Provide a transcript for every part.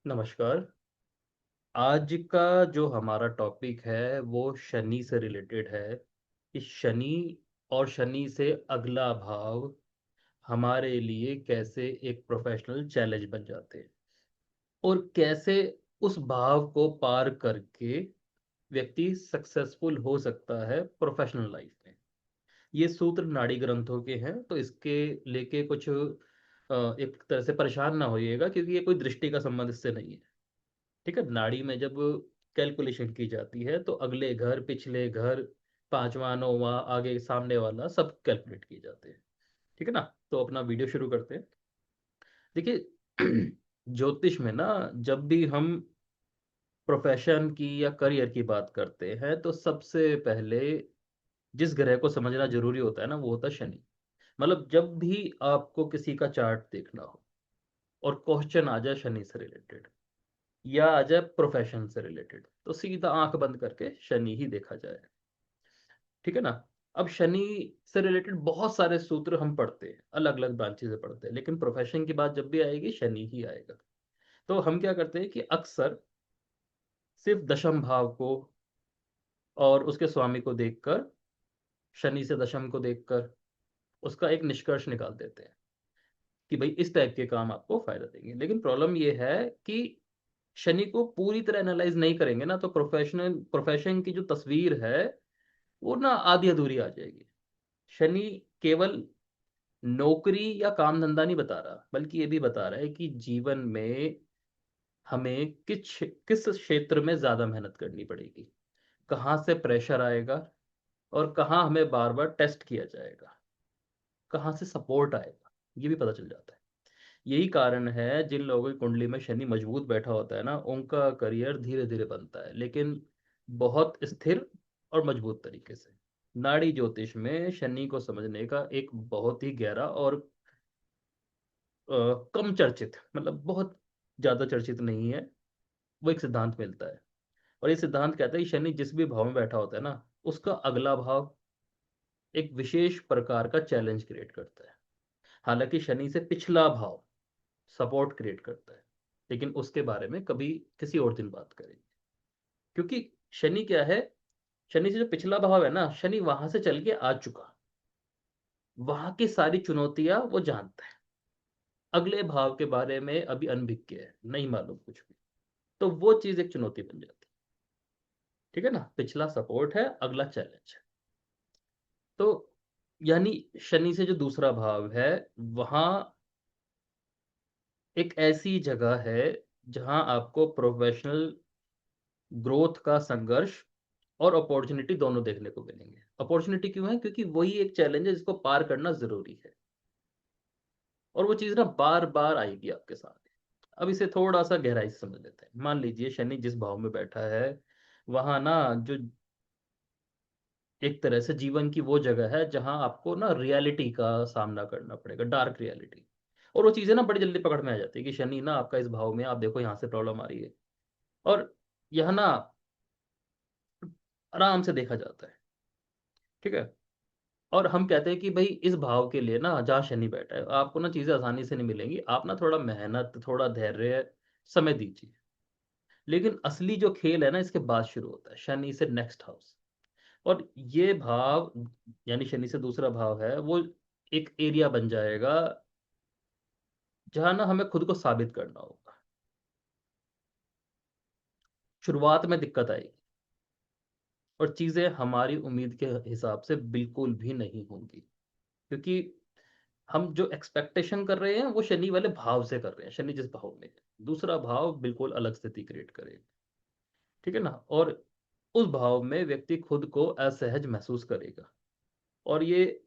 नमस्कार। आज का जो हमारा टॉपिक है वो शनि से रिलेटेड है कि शनि और शनि से अगला भाव हमारे लिए कैसे एक प्रोफेशनल चैलेंज बन जाते हैं और कैसे उस भाव को पार करके व्यक्ति सक्सेसफुल हो सकता है प्रोफेशनल लाइफ में। ये सूत्र नाड़ी ग्रंथों के हैं, तो इसके लेके कुछ एक तरह से परेशान ना होइएगा, क्योंकि ये कोई दृष्टि का संबंध इससे नहीं है। ठीक है, नाड़ी में जब कैलकुलेशन की जाती है तो अगले घर, पिछले घर, पांचवा, नौवा, आगे सामने वाला सब कैलकुलेट किए जाते हैं। ठीक है ना, तो अपना वीडियो शुरू करते हैं। देखिए ज्योतिष में ना, जब भी हम प्रोफेशन की या करियर की बात करते हैं तो सबसे पहले जिस ग्रह को समझना जरूरी होता है ना, वो होता है शनि। मतलब जब भी आपको किसी का चार्ट देखना हो और क्वेश्चन आ जाए शनि से रिलेटेड या आ जाए प्रोफेशन से रिलेटेड, तो सीधा आंख बंद करके शनि ही देखा जाए। ठीक है ना। अब शनि से रिलेटेड बहुत सारे सूत्र हम पढ़ते हैं, अलग अलग ब्रांचेस से पढ़ते हैं, लेकिन प्रोफेशन की बात जब भी आएगी शनि ही आएगा। तो हम क्या करते हैं कि अक्सर सिर्फ दशम भाव को और उसके स्वामी को देखकर, शनि से दशम को देखकर उसका एक निष्कर्ष निकाल देते हैं कि भाई इस टाइप के काम आपको फायदा देंगे। लेकिन प्रॉब्लम ये है कि शनि को पूरी तरह एनालाइज नहीं करेंगे ना, तो प्रोफेशन की जो तस्वीर है वो ना आधी अधूरी आ जाएगी। शनि केवल नौकरी या काम धंधा नहीं बता रहा, बल्कि ये भी बता रहा है कि जीवन में हमें किस किस क्षेत्र में ज्यादा मेहनत करनी पड़ेगी, कहाँ से प्रेशर आएगा और कहाँ हमें बार बार टेस्ट किया जाएगा, कहाँ से सपोर्ट आएगा, ये भी पता चल जाता है। यही कारण है जिन लोगों की कुंडली में शनि मजबूत बैठा होता है ना, उनका करियर धीरे धीरे बनता है, लेकिन बहुत स्थिर और मजबूत तरीके से। नाड़ी ज्योतिष में शनि को समझने का एक बहुत ही गहरा और कम चर्चित, मतलब बहुत ज्यादा चर्चित नहीं है, वो एक सिद्धांत मिलता है। और ये सिद्धांत कहता है कि शनि जिस भी भाव में बैठा होता है ना, उसका अगला भाव एक विशेष प्रकार का चैलेंज क्रिएट करता है। हालांकि शनि से पिछला भाव सपोर्ट क्रिएट करता है, लेकिन उसके बारे में कभी किसी और दिन बात करेंगे। क्योंकि शनि क्या है, शनि से जो पिछला भाव है ना, शनि वहां से चल के आ चुका, वहां की सारी चुनौतियां वो जानता है। अगले भाव के बारे में अभी अनभिज्ञ है, नहीं मालूम कुछ भी, तो वो चीज एक चुनौती बन जाती है। ठीक है ना, पिछला सपोर्ट है, अगला चैलेंज है। तो यानी शनि से जो दूसरा भाव है, वहां एक ऐसी जगह है जहां आपको प्रोफेशनल ग्रोथ का संघर्ष और अपॉर्चुनिटी दोनों देखने को मिलेंगे। अपॉर्चुनिटी क्यों है? क्योंकि वही एक चैलेंज है जिसको पार करना जरूरी है, और वो चीज ना बार बार आएगी आपके सामने। अब इसे थोड़ा सा गहराई से समझ लेते हैं। मान लीजिए शनि जिस भाव में बैठा है, वहां ना जो एक तरह से जीवन की वो जगह है जहां आपको ना रियलिटी का सामना करना पड़ेगा, डार्क रियलिटी। और वो चीजें ना बड़ी जल्दी पकड़ में आ जाती है कि शनि ना आपका इस भाव में, आप देखो यहाँ से प्रॉब्लम आ रही है, और यह ना आराम से देखा जाता है। ठीक है। और हम कहते हैं कि भाई इस भाव के लिए ना, जहाँ शनि बैठा है, आपको ना चीजें आसानी से नहीं मिलेंगी, आप ना थोड़ा मेहनत, थोड़ा धैर्य, समय दीजिए। लेकिन असली जो खेल है ना, इसके बाद शुरू होता है, शनि से नेक्स्ट हाउस। और ये भाव, यानी शनि से दूसरा भाव है, वो एक एरिया बन जाएगा जहां ना हमें खुद को साबित करना होगा। शुरुआत में दिक्कत आएगी और चीजें हमारी उम्मीद के हिसाब से बिल्कुल भी नहीं होंगी, क्योंकि हम जो एक्सपेक्टेशन कर रहे हैं वो शनि वाले भाव से कर रहे हैं। शनि जिस भाव में है, दूसरा भाव बिल्कुल अलग स्थिति क्रिएट करेगा। ठीक है ना। और उस भाव में व्यक्ति खुद को असहज महसूस करेगा, और ये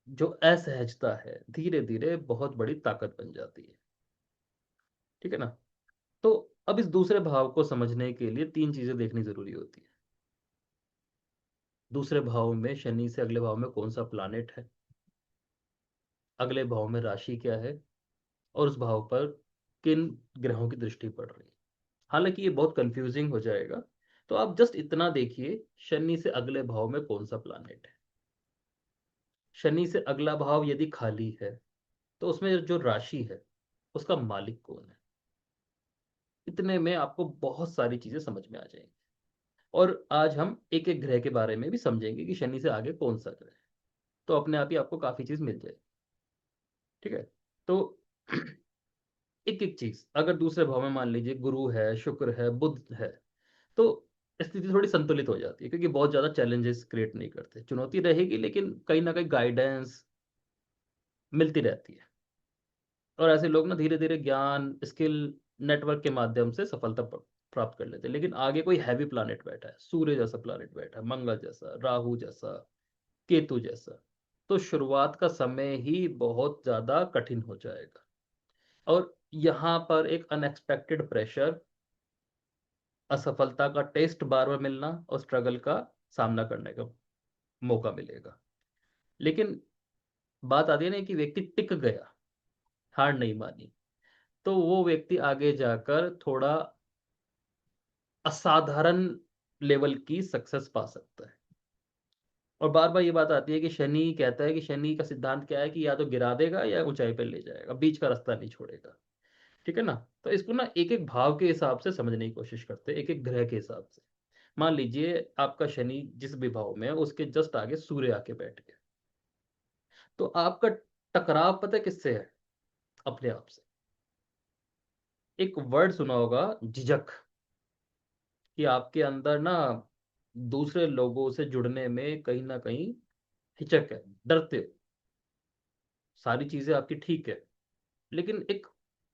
जो असहजता है धीरे धीरे बहुत बड़ी ताकत बन जाती है। ठीक है ना। तो अब इस दूसरे भाव को समझने के लिए तीन चीजें देखनी जरूरी होती है। दूसरे भाव में शनि से अगले भाव में कौन सा प्लानेट है, अगले भाव में राशि क्या है, और उस भाव पर किन ग्रहों की दृष्टि पड़ रही है। हालांकि ये बहुत कंफ्यूजिंग हो जाएगा, तो आप जस्ट इतना देखिए, शनि से अगले भाव में कौन सा प्लानेट है। शनि से अगला भाव यदि खाली है, तो उसमें जो राशि है उसका मालिक कौन है। इतने में आपको बहुत सारी चीजें समझ में आ जाएंगी। और आज हम एक एक ग्रह के बारे में भी समझेंगे कि शनि से आगे कौन सा ग्रह है। तो अपने आप ही आपको काफी चीज मिल जाएगी। ठीक है। तो एक एक चीज अगर दूसरे भाव में मान लीजिए गुरु है, शुक्र है, बुध है, तो स्थिति थोड़ी संतुलित हो जाती है, क्योंकि बहुत ज्यादा चैलेंजेस क्रिएट नहीं करते। चुनौती रहेगी लेकिन कहीं ना कहीं गाइडेंस मिलती रहती है। और ऐसे लोग ना धीरे धीरे ज्ञान, स्किल, नेटवर्क के माध्यम से सफलता प्राप्त कर लेते हैं। लेकिन आगे कोई हैवी प्लैनेट बैठा है, सूर्य जैसा प्लैनेट बैठा है, मंगल जैसा, राहु जैसा, केतु जैसा, तो शुरुआत का समय ही बहुत ज्यादा कठिन हो जाएगा। और यहाँ पर एक अनएक्सपेक्टेड प्रेशर, असफलता का टेस्ट बार बार मिलना और स्ट्रगल का सामना करने का मौका मिलेगा। लेकिन बात आती है ना कि व्यक्ति टिक गया, हार नहीं मानी, तो वो व्यक्ति आगे जाकर थोड़ा असाधारण लेवल की सक्सेस पा सकता है। और बार बार ये बात आती है कि शनि कहता है कि शनि का सिद्धांत क्या है कि या तो गिरा देगा या ऊंचाई पर ले जाएगा, बीच का रास्ता नहीं छोड़ेगा। ठीक है ना। तो इसको ना एक एक भाव के हिसाब से समझने की कोशिश करते हैं, एक एक ग्रह के हिसाब से। मान लीजिए आपका शनि जिस भी भाव में है उसके जस्ट आगे सूर्य आके बैठ गया, तो आपका टकराव पता है किससे है? अपने आप से। एक वर्ड सुना होगा, झिझक, कि आपके अंदर ना दूसरे लोगों से जुड़ने में कहीं ना कहीं हिचक है, डरते हो। सारी चीजें आपकी ठीक है, लेकिन एक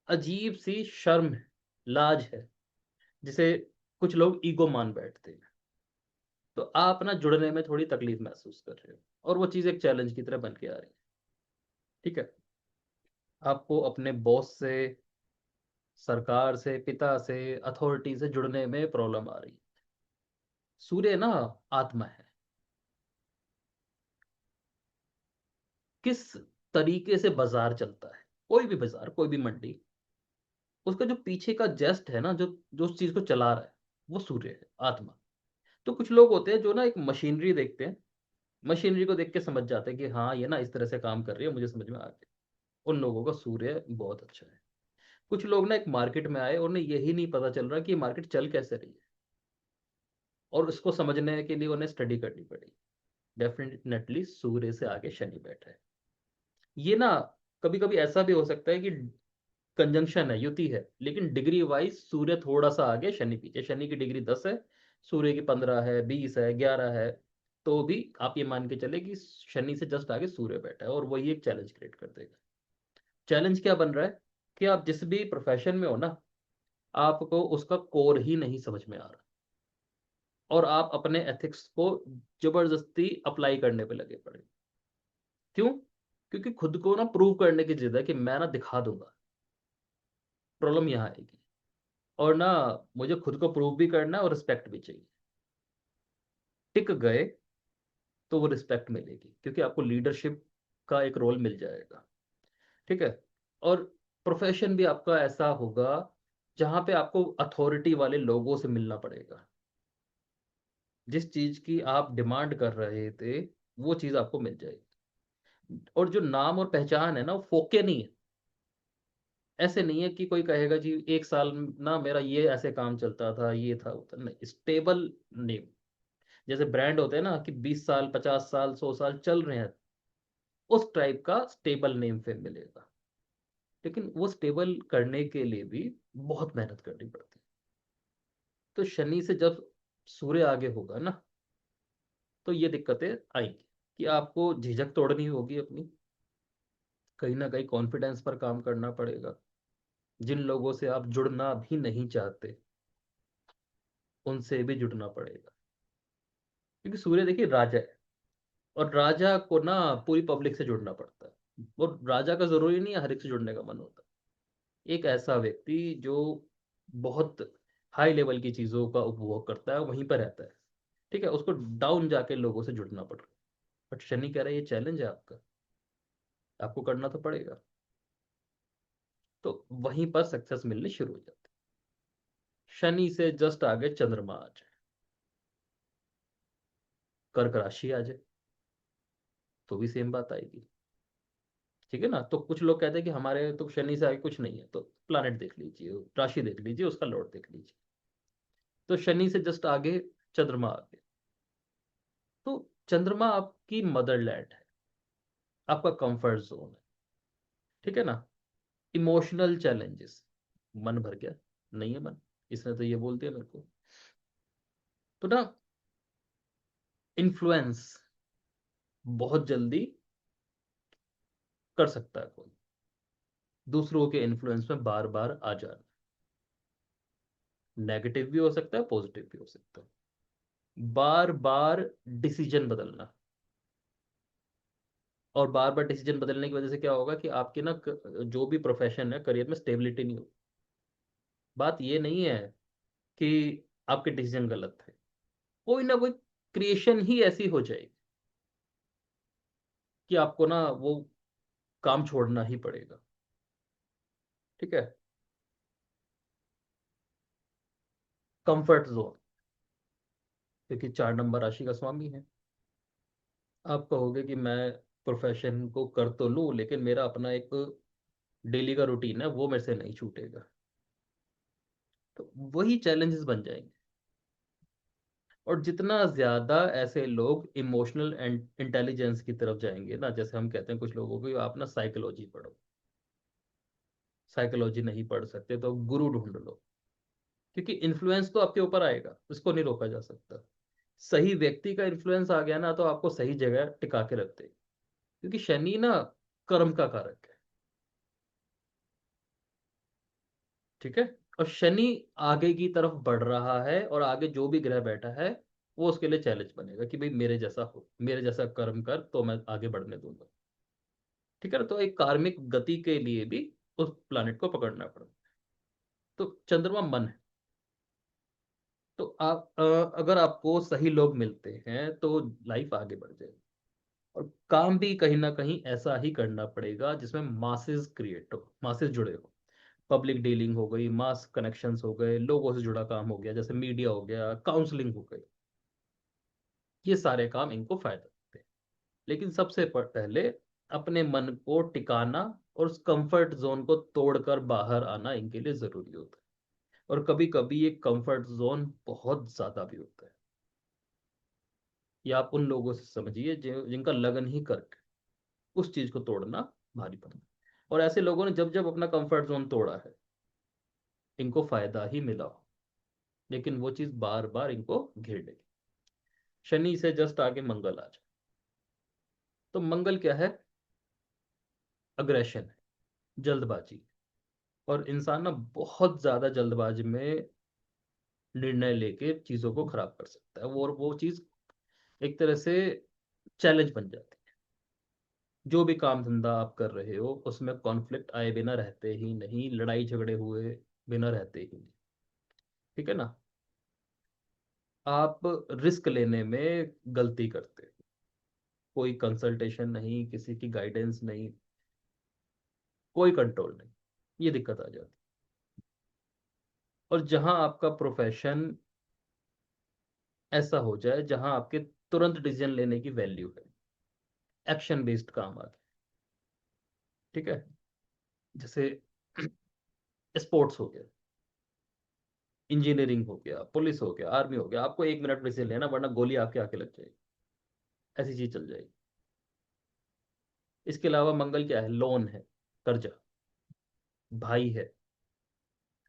अजीब सी शर्म है, लाज है, जिसे कुछ लोग ईगो मान बैठते हैं। तो आप ना जुड़ने में थोड़ी तकलीफ महसूस कर रहे हो, और वो चीज़ एक चैलेंज की तरह बन के आ रही है। ठीक है। आपको अपने बॉस से, सरकार से, पिता से, अथॉरिटी से जुड़ने में प्रॉब्लम आ रही है। सूर्य ना आत्मा है। किस तरीके से बाजार चलता है, कोई भी बाजार, कोई भी मंडी, उसका जो पीछे का जेस्ट है ना, जो जो उस चीज को चला रहा है, वो सूर्य है, आत्मा। तो कुछ लोग होते हैं जो ना एक मशीनरी देखते हैं, मशीनरी को देख के समझ जाते हैं कि हाँ ये ना इस तरह से काम कर रही है, मुझे समझ में आ गया। उन लोगों का सूर्य बहुत अच्छा है। कुछ लोग ना एक मार्केट में आए और उन्हें यही नहीं पता चल रहा कि ये मार्केट चल कैसे रही है, और उसको समझने के लिए उन्हें स्टडी करनी पड़ी। डेफिनेटली सूर्य से आगे शनि बैठा है। ये ना कभी कभी ऐसा भी हो सकता है कि कंजंक्शन है, युति है, लेकिन डिग्री वाइज सूर्य थोड़ा सा आगे, शनि पीछे। शनि की डिग्री 10 है, सूर्य की 15 है, 20 है, 11 है। तो भी आप ये मान के चले कि शनि से जस्ट आगे सूर्य बैठा है, और वही एक चैलेंज क्रिएट कर देगा। चैलेंज क्या बन रहा है कि आप जिस भी प्रोफेशन में हो ना, आपको उसका कोर ही नहीं समझ में आ रहा, और आप अपने एथिक्स को जबरदस्ती अप्लाई करने पे लगे पड़े। क्यों? क्योंकि खुद को ना प्रूव करने की जिद है कि मैं ना दिखा दूंगा। प्रॉब्लम यहाँ आएगी। और ना मुझे खुद को प्रूव भी करना है और रिस्पेक्ट भी चाहिए। टिक गए तो वो रिस्पेक्ट मिलेगी, क्योंकि आपको लीडरशिप का एक रोल मिल जाएगा। ठीक है। और प्रोफेशन भी आपका ऐसा होगा जहां पे आपको अथॉरिटी वाले लोगों से मिलना पड़ेगा। जिस चीज की आप डिमांड कर रहे थे, वो चीज आपको मिल जाएगी। और जो नाम और पहचान है ना, वो फोके नहीं है। ऐसे नहीं है कि कोई कहेगा जी एक साल ना मेरा ये ऐसे काम चलता था, ये था वो था, नहीं, स्टेबल नेम। जैसे ब्रांड होते हैं ना कि 20 साल, 50 साल, 100 साल चल रहे हैं, उस टाइप का स्टेबल नेम फिर मिलेगा। लेकिन वो स्टेबल करने के लिए भी बहुत मेहनत करनी पड़ती है। तो शनि से जब सूर्य आगे होगा ना, तो ये दिक्कतें आएंगी कि आपको झिझक तोड़नी होगी अपनी, कहीं ना कहीं कॉन्फिडेंस पर काम करना पड़ेगा। जिन लोगों से आप जुड़ना भी नहीं चाहते, उनसे भी जुड़ना पड़ेगा। क्योंकि सूर्य देखिए राजा है, और राजा को ना पूरी पब्लिक से जुड़ना पड़ता है। और राजा का जरूरी नहीं है हर एक से जुड़ने का मन होता है। एक ऐसा व्यक्ति जो बहुत हाई लेवल की चीजों का उपभोग करता है, वहीं पर रहता है। ठीक है, उसको डाउन जाके लोगों से जुड़ना पड़ रहा है। बट शनि कह रहा है ये चैलेंज है आपका, आपको करना तो पड़ेगा। तो वहीं पर सक्सेस मिलनी शुरू हो जाती है। शनि से जस्ट आगे चंद्रमा आ जाए, कर्क राशि आ जाए, तो भी सेम बात आएगी। ठीक है ना। तो कुछ लोग कहते हैं कि हमारे तो शनि से आगे कुछ नहीं है, तो प्लानट देख लीजिए, राशि देख लीजिए, उसका लॉर्ड देख लीजिए। तो शनि से जस्ट आगे चंद्रमा आ गया। तो चंद्रमा आपकी मदरलैंड है, आपका कंफर्ट जोन है। ठीक है ना। इमोशनल चैलेंजेस, मन भर गया, नहीं है मन, इसने तो ये बोल दिया मेरे को। तो ना, इन्फ्लुएंस बहुत जल्दी कर सकता है कोई, दूसरों के इन्फ्लुएंस में बार बार आ जाना। नेगेटिव भी हो सकता है, पॉजिटिव भी हो सकता है। बार बार डिसीजन बदलना, और बार बार डिसीजन बदलने की वजह से क्या होगा कि आपके ना जो भी प्रोफेशन है, करियर में स्टेबिलिटी नहीं होगी। बात ये नहीं है कि आपके डिसीजन गलत थे, कोई ना कोई क्रिएशन ही ऐसी हो जाएगी कि आपको ना वो काम छोड़ना ही पड़ेगा। ठीक है। कंफर्ट जोन, क्योंकि 4 नंबर राशि का स्वामी है। आप कहोगे कि मैं प्रोफेशन को कर तो लूं, लेकिन मेरा अपना एक डेली का रूटीन है, वो मेरे से नहीं छूटेगा। तो वही चैलेंजेस बन जाएंगे। और जितना ज्यादा ऐसे लोग इमोशनल इंटेलिजेंस की तरफ जाएंगे ना, जैसे हम कहते हैं कुछ लोगों को, आप ना साइकोलॉजी पढ़ो, साइकोलॉजी नहीं पढ़ सकते तो गुरु ढूंढ लो। क्योंकि इन्फ्लुएंस तो आपके ऊपर आएगा, उसको नहीं रोका जा सकता। सही व्यक्ति का इन्फ्लुएंस आ गया ना, तो आपको सही जगह टिका के रख देगा। क्योंकि शनि ना कर्म का कारक है। ठीक है। और शनि आगे की तरफ बढ़ रहा है, और आगे जो भी ग्रह बैठा है वो उसके लिए चैलेंज बनेगा कि भाई मेरे जैसा हो, मेरे जैसा कर्म कर तो मैं आगे बढ़ने दूंगा। ठीक है ना। तो एक कार्मिक गति के लिए भी उस प्लानिट को पकड़ना पड़ता है। तो चंद्रमा मन है। तो आप अगर आपको सही लोग मिलते हैं तो लाइफ आगे बढ़ जाएगी। और काम भी कहीं ना कहीं ऐसा ही करना पड़ेगा जिसमें मासेस क्रिएट हो, मासेस जुड़े हो। पब्लिक डीलिंग हो गई, मास कनेक्शंस हो गए, लोगों से जुड़ा काम हो गया, जैसे मीडिया हो गया, काउंसलिंग हो गई। ये सारे काम इनको फायदा देते हैं। लेकिन सबसे पहले अपने मन को टिकाना और उस कंफर्ट जोन को तोड़कर बाहर आना इनके लिए जरूरी होता है। और कभी कभी ये कंफर्ट जोन बहुत ज्यादा भी होता है। ये आप उन लोगों से समझिए जिनका लगन ही करके उस चीज को तोड़ना भारी पड़ता है। और ऐसे लोगों ने जब जब अपना कंफर्ट जोन तोड़ा है, इनको फायदा ही मिला हो, लेकिन वो चीज बार बार इनको घेर लेगी। शनि से जस्ट आगे मंगल आ जाए। तो मंगल क्या है? अग्रेशन है, जल्दबाजी। और इंसान ना बहुत ज्यादा जल्दबाजी में निर्णय लेके चीजों को खराब कर सकता है, और वो चीज एक तरह से चैलेंज बन जाती है। जो भी काम धंधा आप कर रहे हो उसमें कॉन्फ्लिक्ट आए बिना रहते ही नहीं, लड़ाई झगड़े हुए बिना रहते ही नहीं। ठीक है ना। आप रिस्क लेने में गलती करते हो, कोई कंसल्टेशन नहीं, किसी की गाइडेंस नहीं, कोई कंट्रोल नहीं, ये दिक्कत आ जाती है। और जहां आपका प्रोफेशन ऐसा हो जाए जहां आपके तुरंत डिसीजन लेने की वैल्यू है, एक्शन बेस्ड काम आ गया। ठीक है। जैसे स्पोर्ट्स हो गया, इंजीनियरिंग हो गया, पुलिस हो गया, आर्मी हो गया, आपको 1 मिनट डिसीजन लेना, वरना गोली आपके आके लग जाएगी, ऐसी चीज चल जाएगी। इसके अलावा मंगल क्या है? लोन है, कर्जा, भाई है।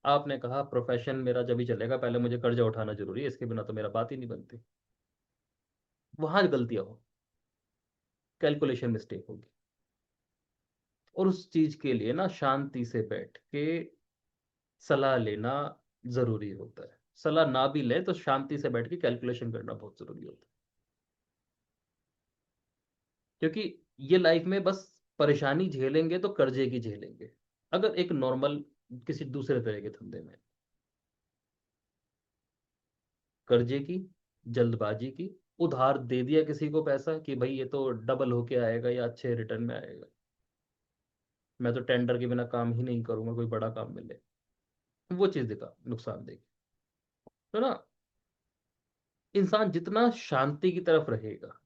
आपने कहा प्रोफेशन मेरा जब ही चलेगा, पहले मुझे कर्जा उठाना जरूरी है, इसके बिना तो मेरा बात ही नहीं बनती। वहां गलतियां हो, कैलकुलेशन मिस्टेक होगी। और उस चीज के लिए ना शांति से बैठ के सलाह लेना जरूरी होता है। सलाह ना भी ले तो शांति से बैठ के कैलकुलेशन करना बहुत जरूरी होता है। क्योंकि ये लाइफ में बस परेशानी झेलेंगे तो कर्जे की झेलेंगे, अगर एक नॉर्मल किसी दूसरे तरह के धंधे में। कर्जे की, जल्दबाजी की, उधार दे दिया किसी को पैसा कि भाई ये तो डबल होके आएगा या अच्छे रिटर्न में आएगा, मैं तो टेंडर के बिना काम ही नहीं करूंगा, कोई बड़ा काम मिले, वो चीज दिखा नुकसान देगी। तो ना, इंसान जितना शांति की तरफ रहेगा,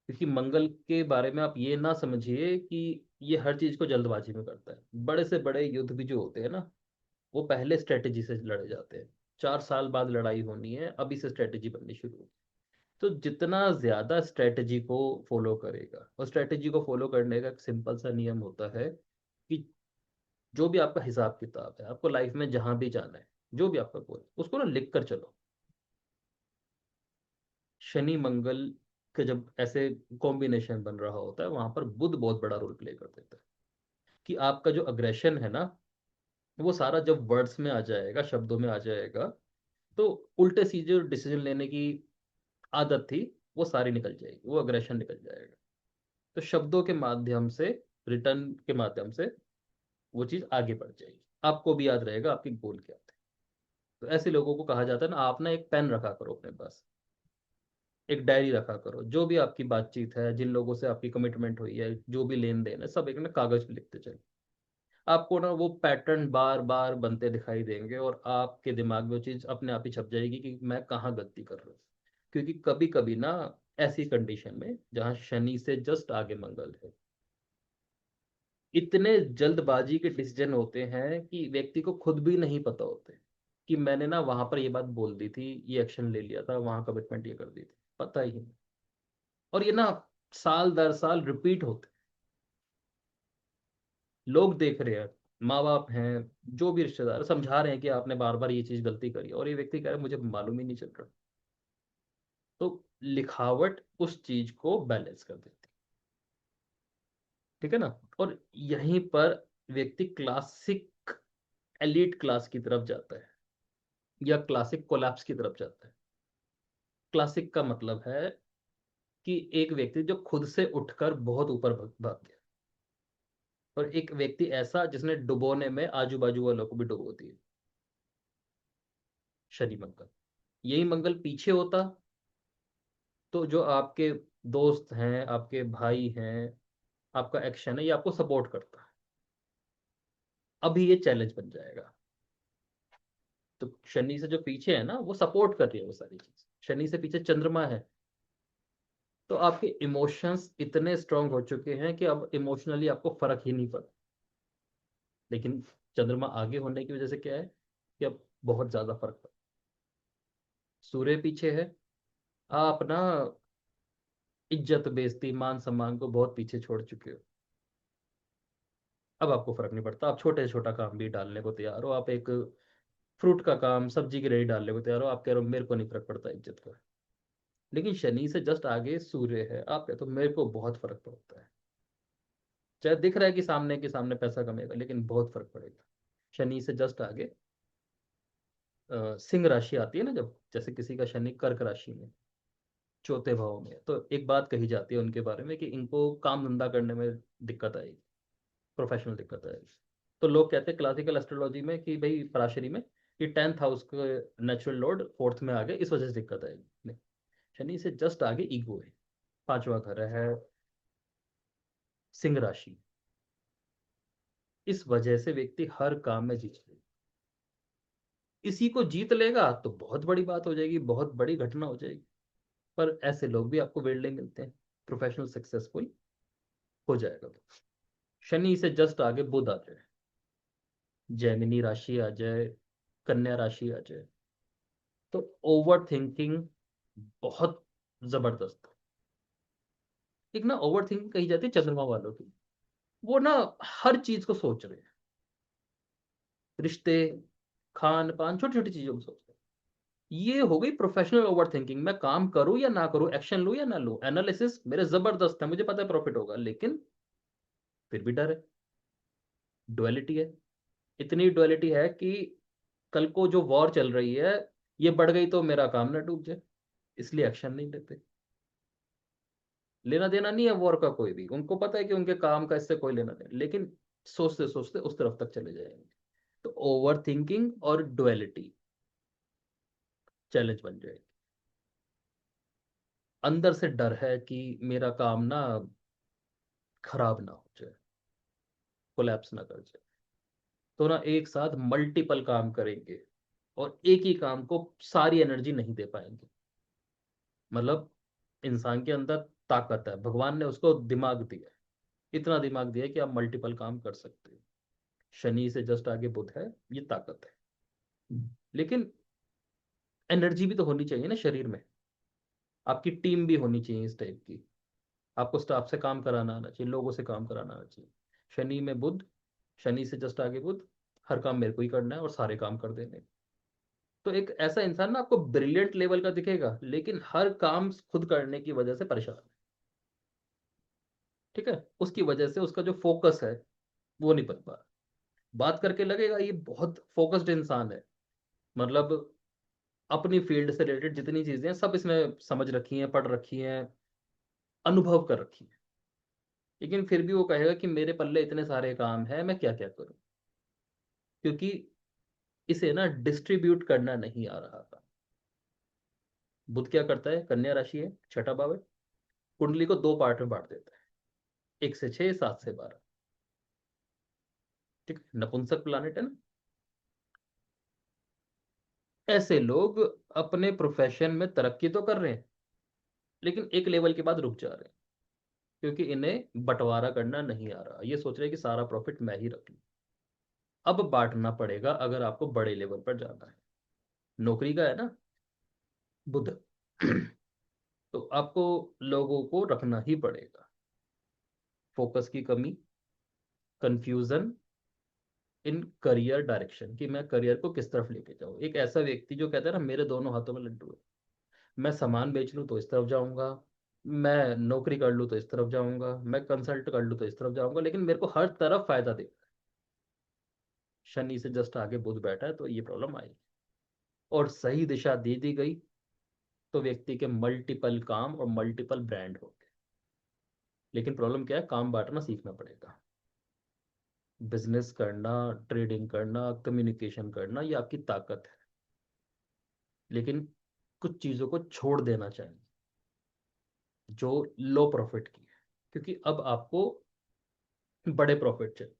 क्योंकि मंगल के बारे में आप ये ना समझिए कि ये हर चीज को जल्दबाजी में करता है। बड़े से बड़े युद्ध भी जो होते हैं ना, वो पहले स्ट्रेटेजी से लड़े जाते हैं। 4 साल बाद लड़ाई होनी है, अभी से स्ट्रेटेजी बननी शुरू होगी। तो जितना ज्यादा स्ट्रेटेजी को फॉलो करेगा, और स्ट्रेटेजी को फॉलो करने का एक सिंपल सा नियम होता है कि जो भी आपका हिसाब किताब है, आपको लाइफ में जहां भी जाना है, जो भी आपका गोल है, उसको ना लिख कर चलो। शनि मंगल के जब ऐसे कॉम्बिनेशन बन रहा होता है, वहां पर बुध बहुत बड़ा रोल प्ले कर देता है। कि आपका जो अग्रेशन है ना, वो सारा जब वर्ड्स में आ जाएगा, शब्दों में आ जाएगा, तो उल्टे सीधे जो डिसीजन लेने की आदत थी, वो सारी निकल जाएगी, वो अग्रेशन निकल जाएगा। तो शब्दों के माध्यम से, रिटर्न के माध्यम से वो चीज आगे बढ़ जाएगी। आपको भी याद रहेगा आपकी गोल क्या थे। तो ऐसे लोगों को कहा जाता है ना, आप ना एक पेन रखा करो अपने पास, एक डायरी रखा करो। जो भी आपकी बातचीत है, जिन लोगों से आपकी कमिटमेंट हुई है, जो भी लेन देन है, सब एक ना कागज पे लिखते चलो। आपको ना वो पैटर्न बार बार बनते दिखाई देंगे, और आपके दिमाग में वो चीज अपने आप ही छप जाएगी कि मैं कहाँ गलती कर रहा हूँ। क्योंकि कभी कभी ना, ऐसी कंडीशन में जहाँ शनि से जस्ट आगे मंगल है, इतने जल्दबाजी के डिसीजन होते हैं कि व्यक्ति को खुद भी नहीं पता होते कि मैंने ना वहां पर ये बात बोल दी थी, ये एक्शन ले लिया था, वहां कमिटमेंट ये कर दी थी, पता ही नहीं। और ये ना साल दर साल रिपीट होते हैं। लोग देख रहे हैं, माँ बाप हैं, जो भी रिश्तेदार समझा रहे हैं कि आपने बार बार ये चीज गलती करी, और ये व्यक्ति कह रहा है मुझे मालूम ही नहीं चल रहा। तो लिखावट उस चीज को बैलेंस कर देती है। ठीक है ना। और यहीं पर व्यक्ति क्लासिक एलीट क्लास की तरफ जाता है, या क्लासिक कोलैप्स की तरफ जाता है। क्लासिक का मतलब है कि एक व्यक्ति जो खुद से उठकर बहुत ऊपर भाग गया, और एक व्यक्ति ऐसा जिसने डुबोने में आजू बाजू वालों को भी डुबो दिया। शनि मंगल, यही मंगल पीछे होता, तो जो आपके दोस्त हैं, आपके भाई हैं, आपका एक्शन है, ये आपको सपोर्ट करता है। अभी ये चैलेंज बन जाएगा। तो शनि से जो पीछे है ना, वो सपोर्ट कर रही है वो सारी चीज। शनि से पीछे चंद्रमा है, तो आपके इमोशंस इतने स्ट्रांग हो चुके हैं कि अब इमोशनली आपको फर्क ही नहीं पड़ता। लेकिन चंद्रमा आगे होने की वजह से क्या है कि अब बहुत ज्यादा फर्क पड़ता। सूर्य पीछे है, आप ना इज्जत बेइज्जती मान सम्मान को बहुत पीछे छोड़ चुके हो। अब आपको फर्क नहीं पड़ता, आप छोटे से छोटा काम भी डालने को तैयार हो। आप एक फ्रूट का काम, सब्जी की रेडी डालने को तैयार हो, आप कह रहे हो मेरे को नहीं फर्क पड़ता इज्जत का। लेकिन शनि से जस्ट आगे सूर्य है, आप कहते हो मेरे को बहुत फर्क पड़ता है। चाहे दिख रहा है कि सामने के सामने पैसा कमेगा, लेकिन बहुत फर्क पड़ेगा। शनि से जस्ट आगे सिंह राशि आती है ना, जब जैसे किसी का शनि कर्क राशि में, चौथे भाव में, तो एक बात कही जाती है उनके बारे में कि इनको काम धंधा करने में दिक्कत आएगी, प्रोफेशनल दिक्कत आएगी। तो लोग कहते हैं क्लासिकल एस्ट्रोलॉजी में कि भाई पराशरी में, कि 10th हाउस के नेचुरल लॉर्ड फोर्थ में आ गए, इस वजह से दिक्कत आएगी। नहीं, शनि से जस्ट आगे ईगो है, पांचवा घर है सिंह राशि। इस वजह से व्यक्ति हर काम में जीत लेगा। इसी को जीत लेगा तो बहुत बड़ी बात हो जाएगी, बहुत बड़ी घटना हो जाएगी। पर ऐसे लोग भी आपको वेल्डे मिलते हैं, प्रोफेशनल सक्सेसफुल हो जाएगा तो। शनि से जस्ट आगे बुध आ जाए, जैमिनी राशि आ जाए, कन्या राशि आ जाए, तो ओवर थिंकिंग बहुत जबरदस्त है। एक ना ओवर थिंकिंग कही जाती है चंद्रमा वालों की। वो ना हर चीज को सोच रहे हैं, रिश्ते, खान पान, छोटी छोटी चीजों को सोच रहे हैं। ये हो गई प्रोफेशनल ओवर थिंकिंग। मैं काम करूं या ना करूं, एक्शन लूं या ना लूं, एनालिसिस मेरे जबरदस्त है, मुझे पता है प्रॉफिट होगा, लेकिन फिर भी डर है। डुअलिटी है, इतनी डुअलिटी है कि कल को जो वॉर चल रही है, ये बढ़ गई तो मेरा काम ना डूब जाए, इसलिए एक्शन नहीं लेते। लेना देना नहीं है वॉर का कोई भी, उनको पता है कि उनके काम का इससे कोई लेना देना, लेकिन सोचते सोचते उस तरफ तक चले जाएंगे। तो ओवर थिंकिंग और डुअलिटी चैलेंज बन जाएगी। अंदर से डर है कि मेरा काम ना खराब ना हो जाए, कोलैप्स ना कर जाए। तो ना एक साथ मल्टीपल काम करेंगे, और एक ही काम को सारी एनर्जी नहीं दे पाएंगे। मतलब इंसान के अंदर ताकत है, भगवान ने उसको दिमाग दिया है, इतना दिमाग दिया है कि आप मल्टीपल काम कर सकते हो। शनि से जस्ट आगे बुध है, ये ताकत है। लेकिन एनर्जी भी तो होनी चाहिए ना शरीर में, आपकी टीम भी होनी चाहिए इस टाइप की, आपको स्टाफ से काम कराना आना चाहिए, लोगों से काम कराना आना चाहिए। शनि में बुध, शनि से जस्ट आगे बुध, हर काम मेरे को ही करना है और सारे काम कर देने। तो एक ऐसा इंसान ना आपको ब्रिलियंट लेवल का दिखेगा, लेकिन हर काम खुद करने की वजह से परेशान है। ठीक है, उसकी वजह से उसका जो फोकस है वो नहीं बन पा रहा। बात करके लगेगा ये बहुत फोकस्ड इंसान है, मतलब अपनी फील्ड से रिलेटेड जितनी चीजें हैं सब इसने समझ रखी हैं, पढ़ रखी हैं, अनुभव कर रखी है। लेकिन फिर भी वो कहेगा कि मेरे पल्ले इतने सारे काम हैं, मैं क्या क्या करूं, क्योंकि इसे ना डिस्ट्रीब्यूट करना नहीं आ रहा था। बुध क्या करता है, कन्या राशि है, छठा भाव है, कुंडली को दो पार्ट में बांट देता है, 1 से 6, 7 से 12। ठीक है, नपुंसक प्लानिट है ना। ऐसे लोग अपने प्रोफेशन में तरक्की तो कर रहे हैं, लेकिन एक लेवल के बाद रुक जा रहे हैं, क्योंकि इन्हें बंटवारा करना नहीं आ रहा, ये सोच रहे हैं कि सारा प्रॉफिट मैं ही रख लूं। अब बांटना पड़ेगा अगर आपको बड़े लेवल पर जाना है। नौकरी का है ना बुध तो आपको लोगों को रखना ही पड़ेगा। फोकस की कमी, कंफ्यूजन इन करियर डायरेक्शन, कि मैं करियर को किस तरफ लेके जाऊँ। एक ऐसा व्यक्ति जो कहता है ना मेरे दोनों हाथों में लड्डू है, मैं सामान बेच लूँ तो इस तरफ जाऊंगा, मैं नौकरी कर लूँ तो इस तरफ जाऊंगा, मैं कंसल्ट कर लूँ तो इस तरफ जाऊंगा, लेकिन मेरे को हर तरफ फायदा दे। शनि से जस्ट आगे बुध बैठा है तो ये प्रॉब्लम आई, और सही दिशा दे दी गई तो व्यक्ति के मल्टीपल काम और मल्टीपल ब्रांड हो गए। लेकिन प्रॉब्लम क्या है, काम बांटना सीखना पड़ेगा। बिजनेस करना, ट्रेडिंग करना, कम्युनिकेशन करना, ये आपकी ताकत है, लेकिन कुछ चीज़ों को छोड़ देना चाहिए जो लो प्रॉफिट की है, क्योंकि अब आपको बड़े प्रॉफिट चाहिए।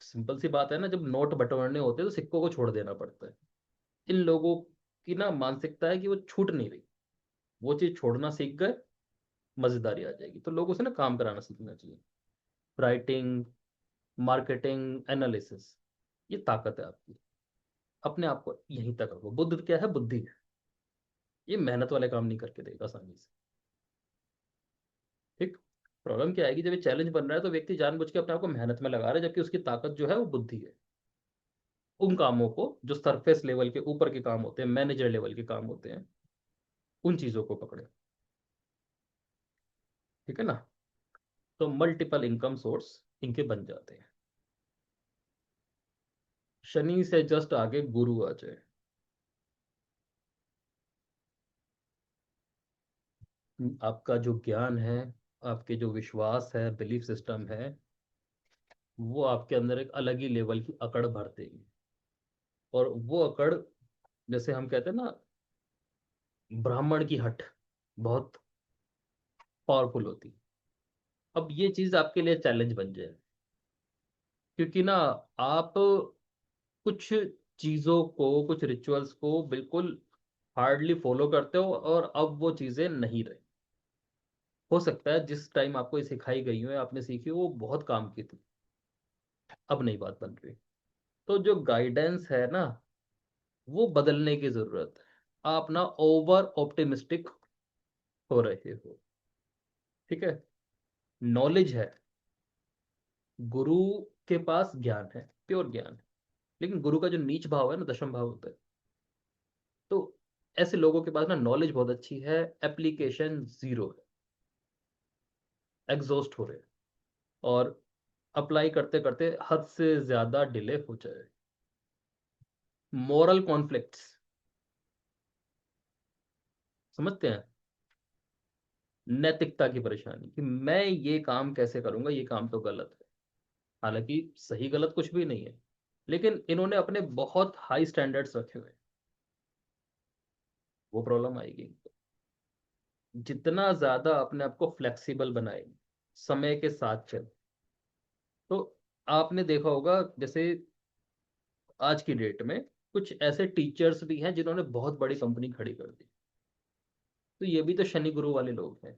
सिंपल सी बात है ना, जब नोट बटोरने होते हैं तो सिक्कों को छोड़ देना पड़ता है। इन लोगों की ना मानसिकता है कि वो छूट नहीं रही, वो चीज़ छोड़ना सीख गए, मजेदारी आ जाएगी। तो लोगों से ना काम कराना सीखना चाहिए। राइटिंग, मार्केटिंग, एनालिसिस, ये ताकत है आपकी। अपने आप को यहीं तक रखो। बुद्ध क्या है, बुद्धि है, ये मेहनत वाले काम नहीं करके देगा आसानी से। ठीक। प्रॉब्लम क्या आएगी, जब ये चैलेंज बन रहा है तो व्यक्ति जानबूझ के अपने आप को मेहनत में लगा रहा है, जबकि उसकी ताकत जो है वो बुद्धि है। उन कामों को जो सरफेस लेवल के ऊपर के काम होते हैं, मैनेजर लेवल के काम होते हैं, उन चीजों को पकड़े। ठीक है ना। तो मल्टीपल इनकम सोर्स इनके बन जाते हैं। शनि से जस्ट आगे गुरु आ जाए, आपका जो ज्ञान है, आपके जो विश्वास है, बिलीफ सिस्टम है, वो आपके अंदर एक अलग ही लेवल की अकड़ भर देगी। और वो अकड़, जैसे हम कहते हैं ना, ब्राह्मण की हट बहुत पावरफुल होती। अब ये चीज आपके लिए चैलेंज बन जाए, क्योंकि ना आप कुछ चीजों को, कुछ रिचुअल्स को बिल्कुल हार्डली फॉलो करते हो, और अब वो चीजें नहीं रही। हो सकता है जिस टाइम आपको ये सिखाई गई हो, आपने सीखी हो, वो बहुत काम की थी, अब नहीं बात बन रही। तो जो गाइडेंस है ना, वो बदलने की जरूरत है। आप ना ओवर ऑप्टिमिस्टिक हो रहे हो। ठीक है, नॉलेज है, गुरु के पास ज्ञान है, प्योर ज्ञान है, लेकिन गुरु का जो नीच भाव है ना, दशम भाव होता है। तो ऐसे लोगों के पास ना नॉलेज बहुत अच्छी है, एप्लीकेशन जीरो है, एग्जॉस्ट हो रहे हैं, और अप्लाई करते करते हद से ज्यादा डिले हो जाए। मोरल कॉन्फ्लिक्ट्स, समझते हैं, नैतिकता की परेशानी कि मैं ये काम कैसे करूंगा, ये काम तो गलत है। हालांकि सही गलत कुछ भी नहीं है, लेकिन इन्होंने अपने बहुत हाई स्टैंडर्ड्स रखे हुए हैं, वो प्रॉब्लम आएगी। जितना ज्यादा अपने आप को फ्लेक्सिबल बनाएंगे, समय के साथ चल, तो आपने देखा होगा जैसे आज की डेट में कुछ ऐसे टीचर्स भी हैं जिन्होंने बहुत बड़ी कंपनी खड़ी कर दी। तो ये भी तो शनि गुरु वाले लोग हैं।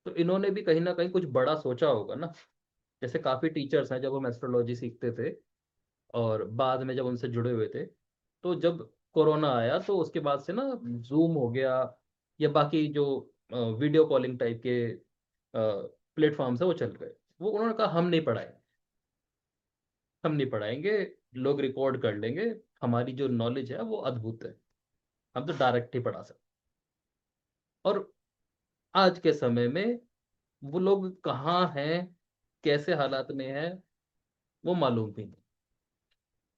तो इन्होंने भी कहीं ना कहीं कुछ बड़ा सोचा होगा ना। जैसे काफी टीचर्स हैं, जब हम एस्ट्रोलॉजी सीखते थे और बाद में जब उनसे जुड़े हुए थे, तो जब कोरोना आया तो उसके बाद से ना जूम हो गया या बाकी जो वीडियो कॉलिंग टाइप के प्लेटफॉर्म्स है वो चल गए। वो उन्होंने कहा हम नहीं पढ़ाएंगे, लोग रिकॉर्ड कर लेंगे, हमारी जो नॉलेज है वो अद्भुत है, हम तो डायरेक्ट ही पढ़ा सकते। और आज के समय में वो लोग कहाँ हैं, कैसे हालात में हैं, वो मालूम भी नहीं।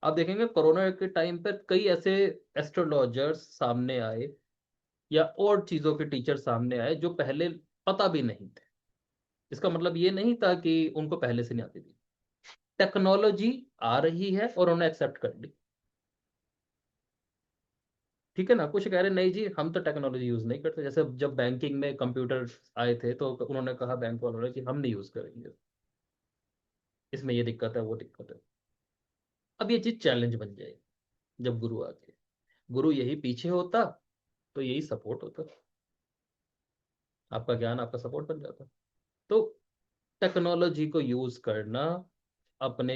आप देखेंगे कोरोना के टाइम पर कई ऐसे एस्ट्रोलॉजर्स सामने आए या और चीजों के टीचर सामने आए जो पहले पता भी नहीं थे। इसका मतलब ये नहीं था कि उनको पहले से नहीं आती थी। टेक्नोलॉजी आ रही है और उन्होंने एक्सेप्ट कर ली। ठीक है ना, कुछ कह रहे नहीं जी हम तो टेक्नोलॉजी यूज नहीं करते, जैसे जब बैंकिंग में कंप्यूटर आए थे तो उन्होंने कहा बैंक वालों ने कि हम नहीं यूज करेंगे, इसमें ये दिक्कत है वो दिक्कत है। अब ये चीज चैलेंज बन जाएगी जब गुरु आ गए। गुरु यही पीछे होता तो यही सपोर्ट होता, आपका ज्ञान आपका सपोर्ट बन जाता। तो टेक्नोलॉजी को यूज करना अपने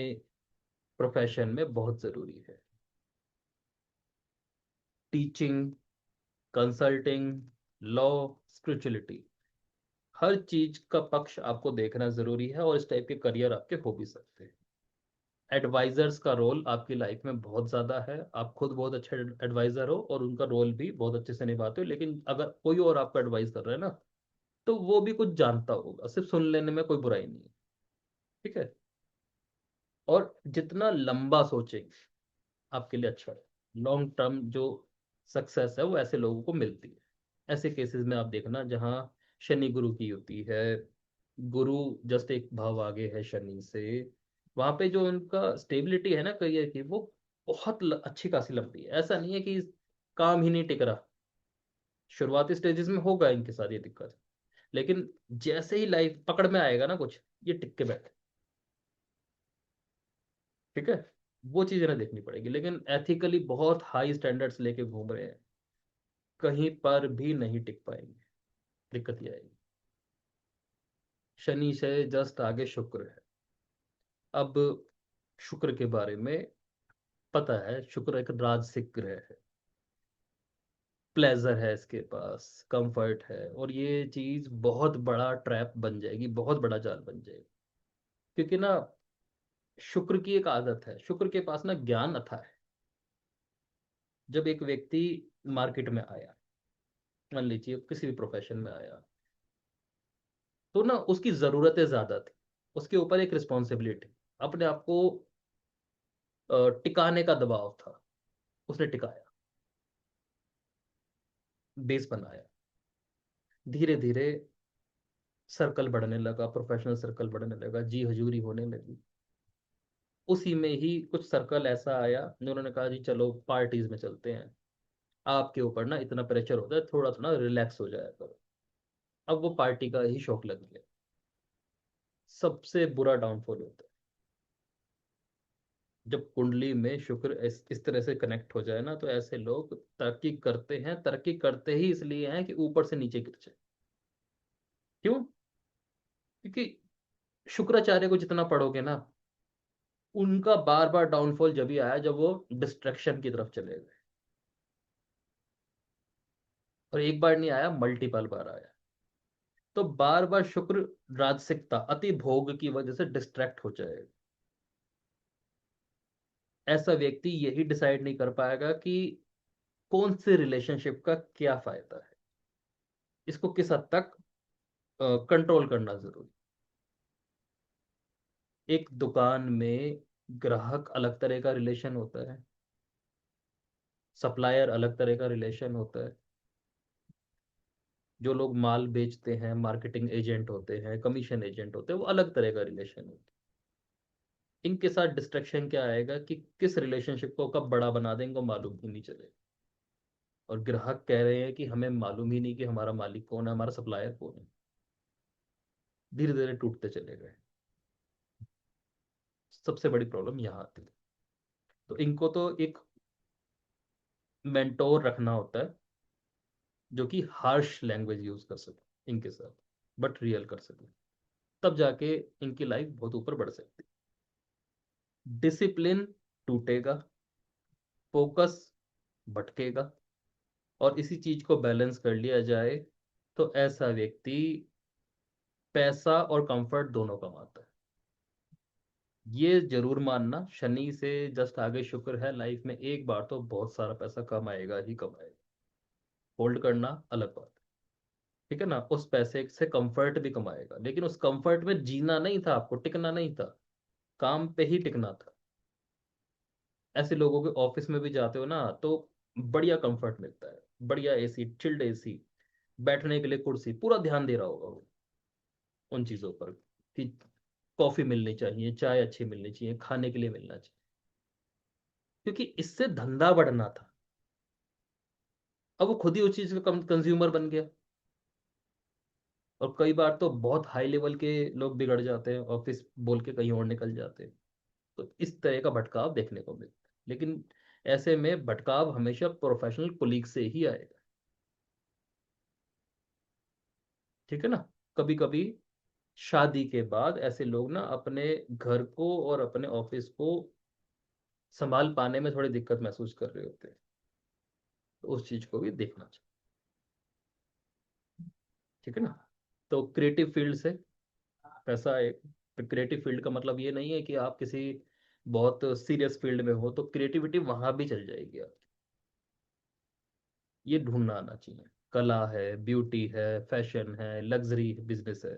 प्रोफेशन में बहुत जरूरी है। टीचिंग, कंसल्टिंग, लॉ, स्पिरिचुअलिटी, हर चीज का पक्ष आपको देखना जरूरी है और इस टाइप के करियर आपके हो भी सकते हैं। एडवाइजर्स का रोल आपकी लाइफ में बहुत ज्यादा है। आप खुद बहुत अच्छे एडवाइजर हो और उनका रोल भी बहुत अच्छे से निभाते हो, लेकिन अगर कोई और आपको एडवाइस कर रहा है ना, तो वो भी कुछ जानता होगा, सिर्फ सुन लेने में कोई बुराई नहीं है। ठीक है। और जितना लंबा सोचेंगे आपके लिए अच्छा है। लॉन्ग टर्म जो सक्सेस है वो ऐसे लोगों को मिलती है। ऐसे केसेस में आप देखना जहाँ शनि गुरु की होती है, गुरु जस्ट एक भाव आगे है शनि से, वहां पे जो उनका स्टेबिलिटी है ना करियर की, वो बहुत अच्छी खासी लंबी है। ऐसा नहीं है कि काम ही नहीं टिक रहा। शुरुआती स्टेजेस में होगा इनके साथ ये दिक्कत, लेकिन जैसे ही लाइफ पकड़ में आएगा ना कुछ, ये टिक के बैठे। ठीक है। वो चीजें ना देखनी पड़ेगी, लेकिन एथिकली बहुत हाई स्टैंडर्ड्स लेके घूम रहे हैं, कहीं पर भी नहीं टिक पाएंगे। दिक्कत ये आएगी। शनि से जस्ट आगे शुक्र है। अब शुक्र के बारे में पता है, शुक्र एक राजसिक ग्रह है, प्लेजर है इसके पास, कंफर्ट है, और ये चीज बहुत बड़ा ट्रैप बन जाएगी, बहुत बड़ा जाल बन जाएगी। क्योंकि ना शुक्र की एक आदत है, शुक्र के पास ना ज्ञान अथाह है। जब एक व्यक्ति मार्केट में आया, मान लीजिए किसी भी प्रोफेशन में आया, तो ना उसकी जरूरतें ज्यादा थी, उसके ऊपर एक रिस्पॉन्सिबिलिटी, अपने आप को टिकाने का दबाव था। उसने टिकाया, बेस बनाया, धीरे धीरे सर्कल बढ़ने लगा, प्रोफेशनल सर्कल बढ़ने लगा, जी हजूरी होने लगी। उसी में ही कुछ सर्कल ऐसा आया जिन्होंने कहा जी चलो पार्टीज में चलते हैं, आपके ऊपर ना इतना प्रेशर होता है, थोड़ा थोड़ा रिलैक्स हो जाया करो। अब वो पार्टी का ही शौक लग गया। सबसे बुरा डाउनफॉल होता है जब कुंडली में शुक्र इस तरह से कनेक्ट हो जाए ना, तो ऐसे लोग तरक्की करते हैं, तरक्की करते ही इसलिए हैं कि ऊपर से नीचे गिर जाए। क्यों? क्योंकि शुक्राचार्य को जितना पढ़ोगे ना, उनका बार बार डाउनफॉल जब भी आया जब वो डिस्ट्रक्शन की तरफ चले गए। और एक बार नहीं आया, मल्टीपल बार आया। तो बार बार शुक्र राजसिकता, अति भोग की वजह से डिस्ट्रैक्ट हो जाएगा। ऐसा व्यक्ति यही डिसाइड नहीं कर पाएगा कि कौन से रिलेशनशिप का क्या फायदा है, इसको किस हद तक कंट्रोल करना जरूरी। एक दुकान में ग्राहक अलग तरह का रिलेशन होता है, सप्लायर अलग तरह का रिलेशन होता है, जो लोग माल बेचते हैं, मार्केटिंग एजेंट होते हैं, कमीशन एजेंट होते हैं, वो अलग तरह का रिलेशन होता है। इनके साथ डिस्ट्रक्शन क्या आएगा कि किस रिलेशनशिप को कब बड़ा बना देंगे वो मालूम ही नहीं चलेगा। और ग्राहक कह रहे हैं कि हमें मालूम ही नहीं कि हमारा मालिक कौन है, हमारा सप्लायर कौन है। धीरे धीरे टूटते चले गए। सबसे बड़ी प्रॉब्लम यहाँ आती है। तो इनको तो एक मेंटोर रखना होता है जो कि हार्श लैंग्वेज यूज कर सके इनके साथ। बट रियल कर सके, तब जाके इनकी लाइफ बहुत ऊपर बढ़ सकती। डिसिप्लिन टूटेगा, फोकस भटकेगा, और इसी चीज को बैलेंस कर लिया जाए तो ऐसा व्यक्ति पैसा और कंफर्ट दोनों कमाता है। ये जरूर मानना, शनि से जस्ट आगे शुक्र है, लाइफ में एक बार तो बहुत सारा पैसा कमाएगा ही कमाएगा। होल्ड करना अलग बात है, ठीक है ना। उस पैसे से कंफर्ट भी कमाएगा, लेकिन उस कंफर्ट में जीना नहीं था आपको, टिकना नहीं था, काम पे ही टिकना था। ऐसे लोगों के ऑफिस में भी जाते हो ना, तो बढ़िया कंफर्ट मिलता है, बढ़िया एसी, चिल्ड एसी, बैठने के लिए कुर्सी, पूरा ध्यान दे रहा होगा वो उन चीज़ों पर कि कॉफ़ी मिलनी चाहिए, चाय अच्छी मिलनी चाहिए, खाने के लिए मिलना चाहिए, क्योंकि इससे धंधा बढ़ना था। अब वो खुद ही उस चीज़ का कंज्यूमर बन गया। और कई बार तो बहुत हाई लेवल के लोग बिगड़ जाते हैं, ऑफिस बोल के कहीं और निकल जाते हैं। तो इस तरह का भटकाव देखने को मिलता है, लेकिन ऐसे में भटकाव हमेशा प्रोफेशनल कोलीग से ही आएगा, ठीक है ना। कभी कभी शादी के बाद ऐसे लोग ना अपने घर को और अपने ऑफिस को संभाल पाने में थोड़ी दिक्कत महसूस कर रहे होते हैं, तो उस चीज को भी देखना चाहिए, ठीक है ना। तो क्रिएटिव फील्ड से पैसा आए। क्रिएटिव फील्ड का मतलब ये नहीं है कि आप किसी बहुत सीरियस फील्ड में हो तो क्रिएटिविटी वहां भी चल जाएगी आप। ये ढूंढना आना चाहिए। कला है, ब्यूटी है, फैशन है, लग्जरी बिजनेस है।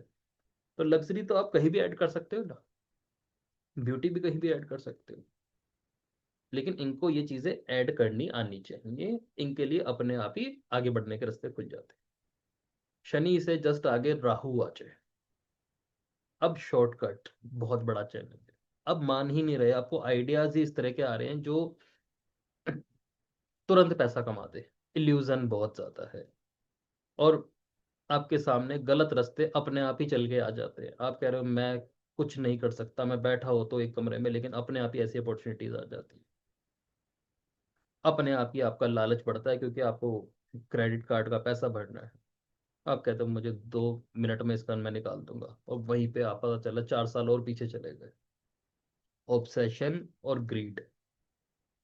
तो लग्जरी तो आप कहीं भी ऐड कर सकते हो ना, ब्यूटी भी कहीं भी ऐड कर सकते हो, लेकिन इनको ये चीजें ऐड करनी आनी चाहिए। इनके लिए अपने आप ही आगे बढ़ने के रास्ते खुल जाते हैं। शनि से जस्ट आगे राहु आ जाए, अब शॉर्टकट बहुत बड़ा चैलेंज है। अब मान ही नहीं रहे, आपको आइडियाज ही इस तरह के आ रहे हैं जो तुरंत पैसा कमा दे। इल्यूजन बहुत ज्यादा है, और आपके सामने गलत रास्ते अपने आप ही चल के आ जाते हैं। आप कह रहे हो मैं कुछ नहीं कर सकता, मैं बैठा हो तो एक कमरे में, लेकिन अपने आप ही ऐसी अपॉर्चुनिटीज आ जाती है। अपने आप ही आपका लालच बढ़ता है, क्योंकि आपको क्रेडिट कार्ड का पैसा भरना है। आप कहते हो मुझे 2 मिनट में इसका मैं निकाल दूंगा, और वहीं पे आप पता चला 4 साल और पीछे चले गए। ऑब्सेशन और ग्रीड,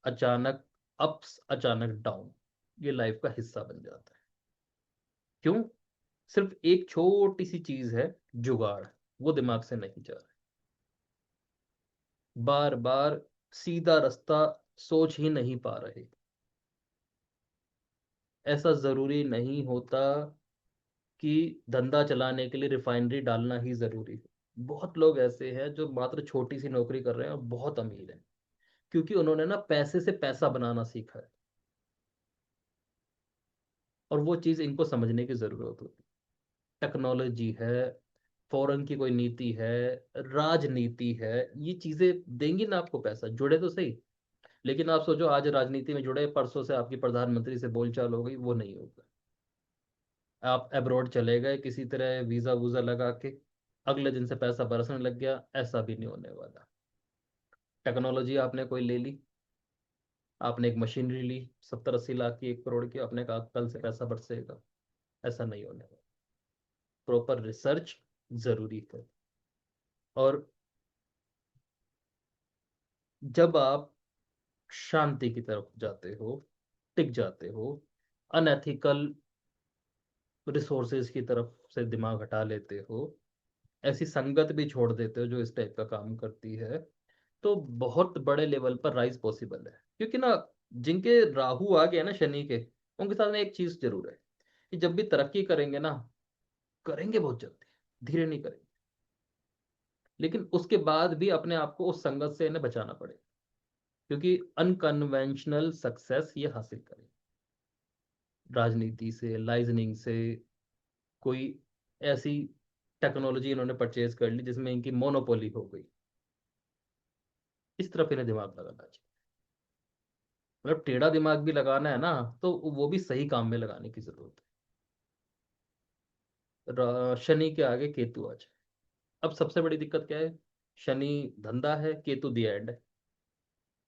अचानक अप्स अचानक डाउन, ये लाइफ का हिस्सा बन जाता है। क्यों? सिर्फ एक छोटी सी चीज है, जुगाड़, वो दिमाग से नहीं जा रहा। बार बार सीधा रास्ता सोच ही नहीं पा रहे। ऐसा जरूरी नहीं होता कि धंधा चलाने के लिए रिफाइनरी डालना ही जरूरी है। बहुत लोग ऐसे हैं जो मात्र छोटी सी नौकरी कर रहे हैं और बहुत अमीर हैं, क्योंकि उन्होंने ना पैसे से पैसा बनाना सीखा है। और वो चीज़ इनको समझने की जरूरत होती है। टेक्नोलॉजी है, फॉरेन की कोई नीति है, राजनीति है, ये चीजें देंगी ना आपको पैसा, जुड़े तो सही। लेकिन आप सोचो, आज राजनीति में जुड़े, परसों से आपकी प्रधानमंत्री से बोलचाल हो गई, वो नहीं होगा। आप अब्रॉड चले गए किसी तरह वीजा वूजा लगा के, अगले दिन से पैसा बरसने लग गया, ऐसा भी नहीं होने वाला। टेक्नोलॉजी आपने कोई ले ली, आपने एक मशीनरी ली 70-80 लाख की, 1 करोड़ की, आपने कहा कल से पैसा बरसेगा, ऐसा नहीं होने वाला। प्रॉपर रिसर्च जरूरी है। और जब आप शांति की तरफ जाते हो, टिक जाते हो, अनएथिकल रिसोर्सेज की तरफ से दिमाग हटा लेते हो, ऐसी संगत भी छोड़ देते हो जो इस टाइप का काम करती है, तो बहुत बड़े लेवल पर राइज पॉसिबल है। क्योंकि ना, जिनके राहु आ गया ना शनि के, उनके साथ में एक चीज जरूर है कि जब भी तरक्की करेंगे ना, करेंगे बहुत जल्दी, धीरे नहीं करेंगे, लेकिन उसके बाद भी अपने आप को उस संगत से इन्हें बचाना पड़ेगा, क्योंकि अनकन्वेंशनल सक्सेस ये हासिल करें, राजनीति से, लाइजनिंग से, कोई ऐसी टेक्नोलॉजी इन्होंने परचेज कर ली जिसमें इनकी मोनोपोली हो गई, इस तरफ इन्हें दिमाग लगाना चाहिए। मतलब टेढ़ा दिमाग भी लगाना है ना, तो वो भी सही काम में लगाने की जरूरत है। शनि के आगे केतु आ जाए। अब सबसे बड़ी दिक्कत क्या है? शनि धंधा है, केतु दी एंड है।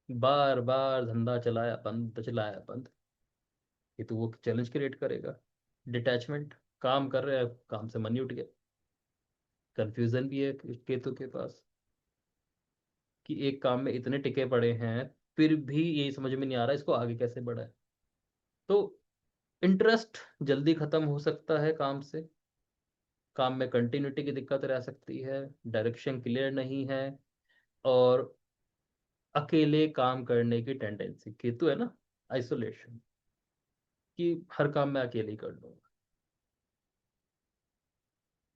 बार बार धंधा चलाया बंद, चलाया बंद, केतु वो चैलेंज क्रिएट करेगा। डिटैचमेंट, काम कर रहे हैं, काम से मन ही उठ गया, कंफ्यूजन भी है केतु के पास, कि एक काम में इतने टिके पड़े हैं, फिर भी ये समझ में नहीं आ रहा इसको आगे कैसे बढ़ाए। तो इंटरेस्ट जल्दी खत्म हो सकता है काम से, काम में कंटिन्यूटी की दिक्कत रह सकती है, डायरेक्शन क्लियर नहीं है, और अकेले काम करने की टेंडेंसी, केतु है ना, आइसोलेशन, कि हर काम में अकेले ही कर लूंगा।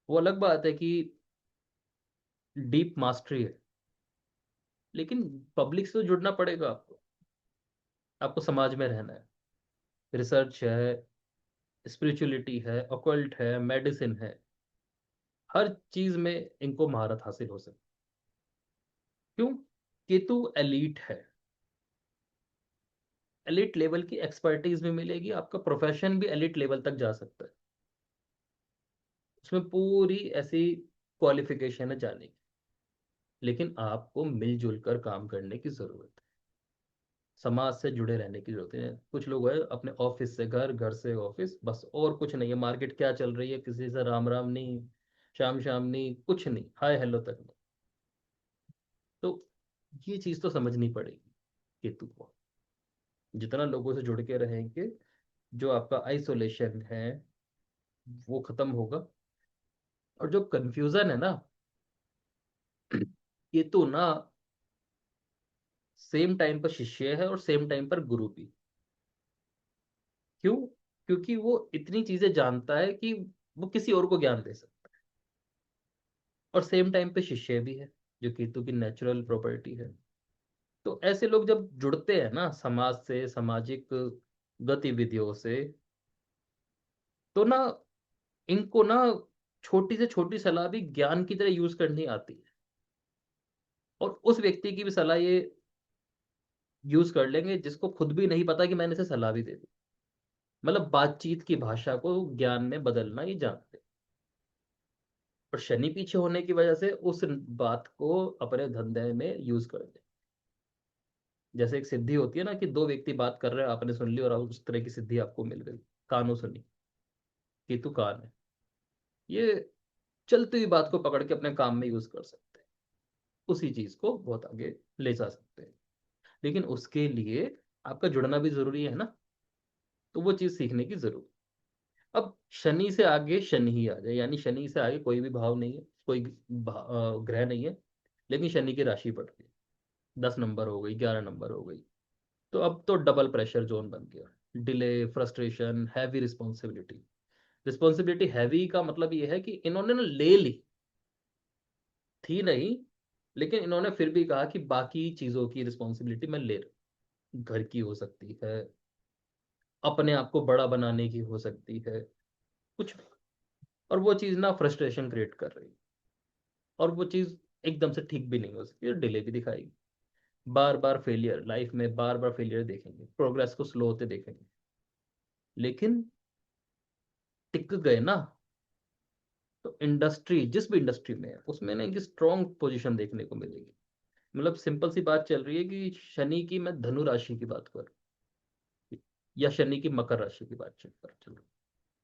वो अलग बात है कि डीप मास्टरी है, लेकिन पब्लिक से तो जुड़ना पड़ेगा आपको, आपको समाज में रहना है। रिसर्च है, स्पिरिचुअलिटी है, ऑकल्ट है, मेडिसिन है, हर चीज में इनको महारत हासिल हो सकती। क्यों? केतु एलीट है, एलीट लेवल की एक्सपर्टीज भी मिलेगी, आपका प्रोफेशन भी एलीट लेवल तक जा सकता है, उसमें पूरी ऐसी क्वालिफिकेशन है जाने की। लेकिन आपको मिलजुल कर काम करने की जरूरत है, समाज से जुड़े रहने की जरूरत है। कुछ लोग है अपने ऑफिस से घर, घर से ऑफिस, बस और कुछ नहीं है, मार्केट क्या चल रही है किसी से राम राम नहीं, शाम शाम नहीं, कुछ नहीं, हाय हेलो तक नहीं। तो ये चीज तो समझनी पड़ेगी केतु को। जितना लोगों से जुड़ के रहेंगे, जो आपका आइसोलेशन है वो खत्म होगा। और जो कंफ्यूजन है ना, केतु ना सेम टाइम पर शिष्य है और सेम टाइम पर गुरु भी। क्यों? क्योंकि वो इतनी चीजें जानता है कि वो किसी और को ज्ञान दे सकता है, और सेम टाइम पे शिष्य भी है, जो केतु की नेचुरल प्रॉपर्टी है। तो ऐसे लोग जब जुड़ते हैं ना समाज से, सामाजिक गतिविधियों से, तो ना इनको ना छोटी से छोटी सलाह भी ज्ञान की तरह यूज करनी आती है, और उस व्यक्ति की भी सलाह ये यूज कर लेंगे जिसको खुद भी नहीं पता कि मैंने इसे सलाह भी दे दी। मतलब बातचीत की भाषा को ज्ञान में बदलना ये जानते हैं। और शनि पीछे होने की वजह से उस बात को अपने धंधे में यूज कर दे। जैसे एक सिद्धि होती है ना, कि दो व्यक्ति बात कर रहे हैं, आपने सुन ली और उस तरह की सिद्धि आपको मिल गई, कानों सुनी, केतु कान है, ये चलती हुई बात को पकड़ के अपने काम में यूज कर सकते हैं, उसी चीज को बहुत आगे ले जा सकते हैं। लेकिन उसके लिए आपका जुड़ना भी जरूरी है ना, तो वो चीज सीखने की जरूरत। अब शनि से आगे शनि ही आ जाए, यानी शनि से आगे कोई भी भाव नहीं है, कोई ग्रह नहीं है, लेकिन शनि की राशि बढ़ गई, 10 नंबर हो गई, 11 नंबर हो गई। तो अब तो डबल प्रेशर जोन बन गया, delay, frustration, heavy responsibility. Responsibility heavy का मतलब ये है कि इन्होंने ना ले ली थी नहीं, लेकिन इन्होंने फिर भी कहा कि बाकी चीजों की रिस्पॉन्सिबिलिटी मैं ले रहा हूं। घर की हो सकती है, अपने आप को बड़ा बनाने की हो सकती है, कुछ भी। और वो चीज ना फ्रस्ट्रेशन क्रिएट कर रही है, और वो चीज एकदम से ठीक भी नहीं हो सकती, डिले भी दिखाएगी। बार बार फेलियर, लाइफ में बार बार फेलियर देखेंगे, प्रोग्रेस को स्लो होते देखेंगे। लेकिन टिक गए ना, तो इंडस्ट्री जिस भी इंडस्ट्री में है उसमें ना एक स्ट्रॉन्ग पोजीशन देखने को मिलेगी। मतलब सिंपल सी बात चल रही है कि शनि की मैं धनु राशि की बात करूं, या शनि की मकर राशि की बात चल रही,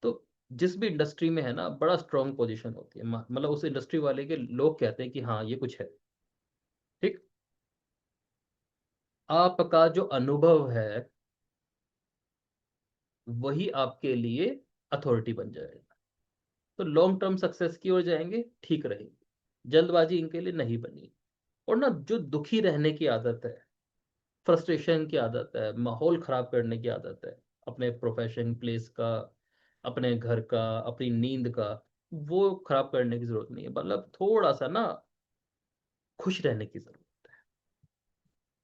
तो जिस भी इंडस्ट्री में है ना बड़ा स्ट्रॉन्ग पोजीशन होती है, मतलब उस इंडस्ट्री वाले के लोग कहते हैं कि हाँ ये कुछ है। ठीक। आपका जो अनुभव है वही आपके लिए अथॉरिटी बन जाएगा, तो लॉन्ग टर्म सक्सेस की ओर जाएंगे, ठीक रहेंगे। जल्दबाजी इनके लिए नहीं बनी। और ना जो दुखी रहने की आदत है, फ्रस्ट्रेशन की आदत है, माहौल खराब करने की आदत है, अपने प्रोफेशन प्लेस का, अपने घर का, अपनी नींद का, वो खराब करने की जरूरत नहीं है। मतलब थोड़ा सा ना खुश रहने की जरूरत है,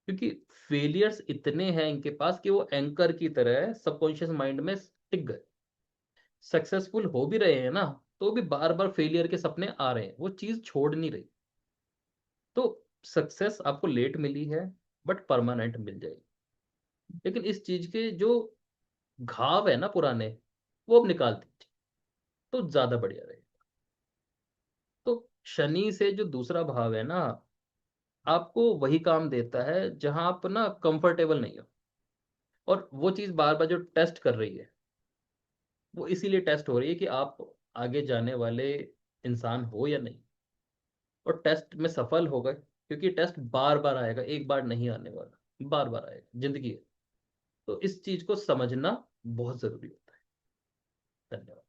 क्योंकि फेलियर्स इतने हैं इनके पास कि वो एंकर की तरह सबकॉन्शियस माइंड में टिक गए। सक्सेसफुल हो भी रहे हैं ना, तो भी बार बार फेलियर के सपने आ रहे हैं, वो चीज छोड़ नहीं रही। तो सक्सेस आपको लेट मिली है, बट परमानेंट मिल जाएगी। लेकिन इस चीज के जो घाव है ना पुराने, वो अब निकाल दीजिए, तो ज्यादा बढ़िया रहेगा। तो शनि से जो दूसरा भाव है ना, आपको वही काम देता है जहां आप ना कंफर्टेबल नहीं हो, और वो चीज बार बार जो टेस्ट कर रही है, वो इसीलिए टेस्ट हो रही है कि आप आगे जाने वाले इंसान हो या नहीं। और टेस्ट में सफल हो गए, क्योंकि टेस्ट बार बार आएगा, एक बार नहीं आने वाला, बार बार आएगा, जिंदगी है। तो इस चीज को समझना बहुत जरूरी होता है। धन्यवाद।